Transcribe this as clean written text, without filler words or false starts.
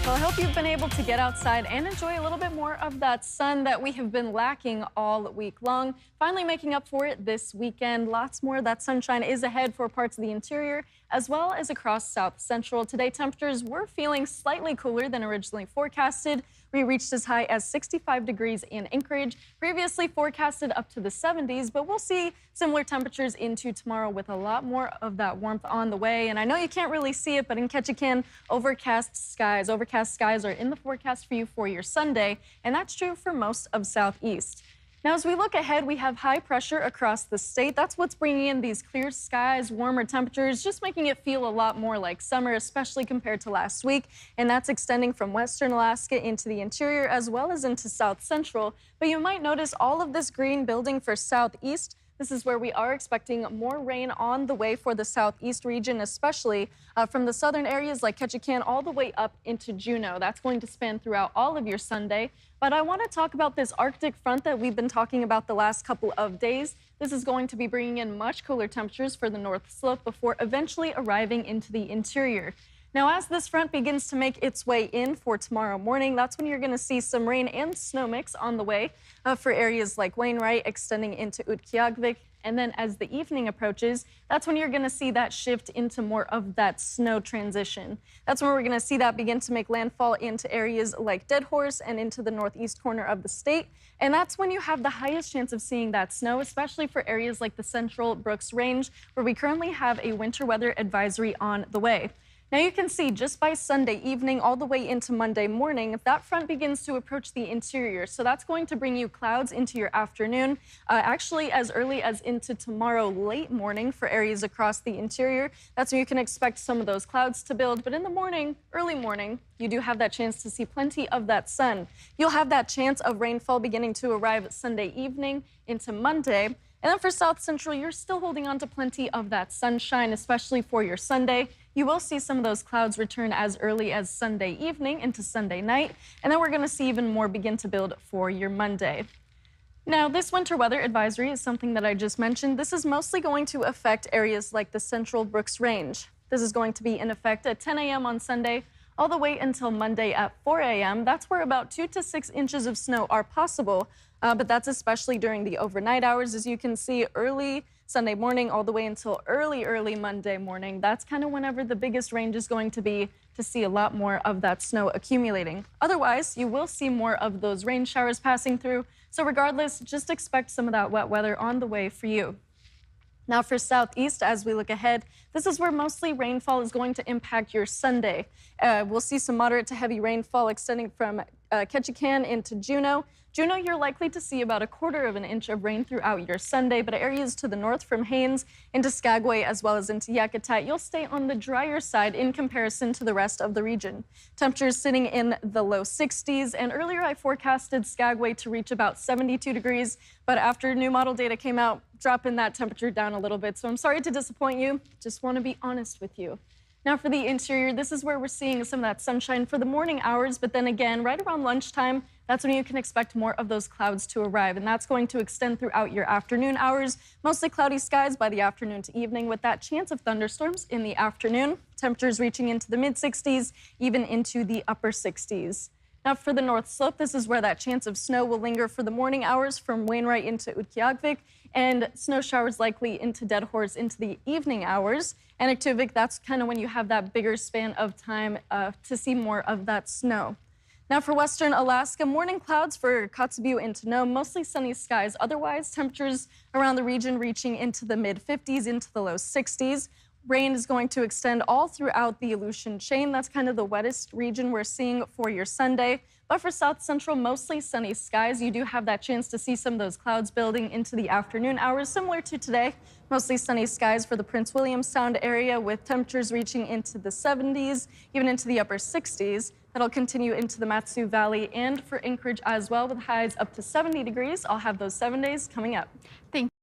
Well, I hope you've been able to get outside and enjoy a little bit more of that sun that we have been lacking all week long. Finally making up for it this weekend. Lots more of that sunshine is ahead for parts of the interior as well as across South Central. Today, temperatures were feeling slightly cooler than originally forecasted. We reached as high as 65 degrees in Anchorage, previously forecasted up to the 70s, but we'll see similar temperatures into tomorrow with a lot more of that warmth on the way. And I know you can't really see it, but in Ketchikan, overcast skies are in the forecast for you for your Sunday, and that's true for most of Southeast. Now, as we look ahead, we have high pressure across the state. That's what's bringing in these clear skies, warmer temperatures, just making it feel a lot more like summer, especially compared to last week. And that's extending from western Alaska into the interior as well as into South Central. But you might notice all of this green building for Southeast. This is where we are expecting more rain on the way for the Southeast region, especially from the southern areas like Ketchikan all the way up into Juneau. That's going to span throughout all of your Sunday. But I want to talk about this Arctic front that we've been talking about the last couple of days. This is going to be bringing in much cooler temperatures for the North Slope before eventually arriving into the interior. Now, as this front begins to make its way in for tomorrow morning, that's when you're going to see some rain and snow mix on the way for areas like Wainwright extending into Utqiagvik. And then as the evening approaches, that's when you're going to see that shift into more of that snow transition. That's when we're going to see that begin to make landfall into areas like Deadhorse and into the northeast corner of the state. And that's when you have the highest chance of seeing that snow, especially for areas like the Central Brooks Range, where we currently have a winter weather advisory on the way. Now you can see just by Sunday evening all the way into Monday morning, that front begins to approach the interior. So that's going to bring you clouds into your afternoon, actually as early as into tomorrow late morning for areas across the interior. That's when you can expect some of those clouds to build. But in the morning, early morning, you do have that chance to see plenty of that sun. You'll have that chance of rainfall beginning to arrive Sunday evening into Monday. And then for South Central, you're still holding on to plenty of that sunshine, especially for your Sunday. You will see some of those clouds return as early as Sunday evening into Sunday night, and then we're going to see even more begin to build for your Monday. Now, this winter weather advisory is something that I just mentioned. This is mostly going to affect areas like the Central Brooks Range. This is going to be in effect at 10 a.m. on Sunday, all the way until Monday at 4 a.m. That's where about 2 to 6 inches of snow are possible, but that's especially during the overnight hours, as you can see, early Sunday morning all the way until early Monday morning. That's kind of whenever the biggest range is going to be to see a lot more of that snow accumulating. Otherwise, you will see more of those rain showers passing through. So regardless, just expect some of that wet weather on the way for you. Now for Southeast, as we look ahead, this is where mostly rainfall is going to impact your Sunday. We'll see some moderate to heavy rainfall extending from Ketchikan into Juneau. Juneau, you're likely to see about 1/4 of an inch of rain throughout your Sunday, but areas to the north from Haines into Skagway as well as into Yakutat, you'll stay on the drier side in comparison to the rest of the region. Temperatures sitting in the low 60s, and earlier I forecasted Skagway to reach about 72 degrees, but after new model data came out, dropping that temperature down a little bit. So I'm sorry to disappoint you, just want to be honest with you. Now for the interior, this is where we're seeing some of that sunshine for the morning hours, but then again, right around lunchtime, that's when you can expect more of those clouds to arrive, and that's going to extend throughout your afternoon hours. Mostly cloudy skies by the afternoon to evening with that chance of thunderstorms in the afternoon. Temperatures reaching into the mid-60s, even into the upper 60s. Now for the North Slope, this is where that chance of snow will linger for the morning hours from Wainwright into Utqiagvik, and snow showers likely into Deadhorse into the evening hours. And Aktivik, that's kind of when you have that bigger span of time to see more of that snow. Now for western Alaska, morning clouds for Kotzebue into Nome, mostly sunny skies. Otherwise, temperatures around the region reaching into the mid-50s, into the low 60s. Rain is going to extend all throughout the Aleutian chain. That's kind of the wettest region we're seeing for your Sunday. But for South Central, mostly sunny skies. You do have that chance to see some of those clouds building into the afternoon hours, similar to today. Mostly sunny skies for the Prince William Sound area with temperatures reaching into the 70s, even into the upper 60s. That'll continue into the Mat-Su Valley and for Anchorage as well with highs up to 70 degrees. I'll have those 7 days coming up. Thank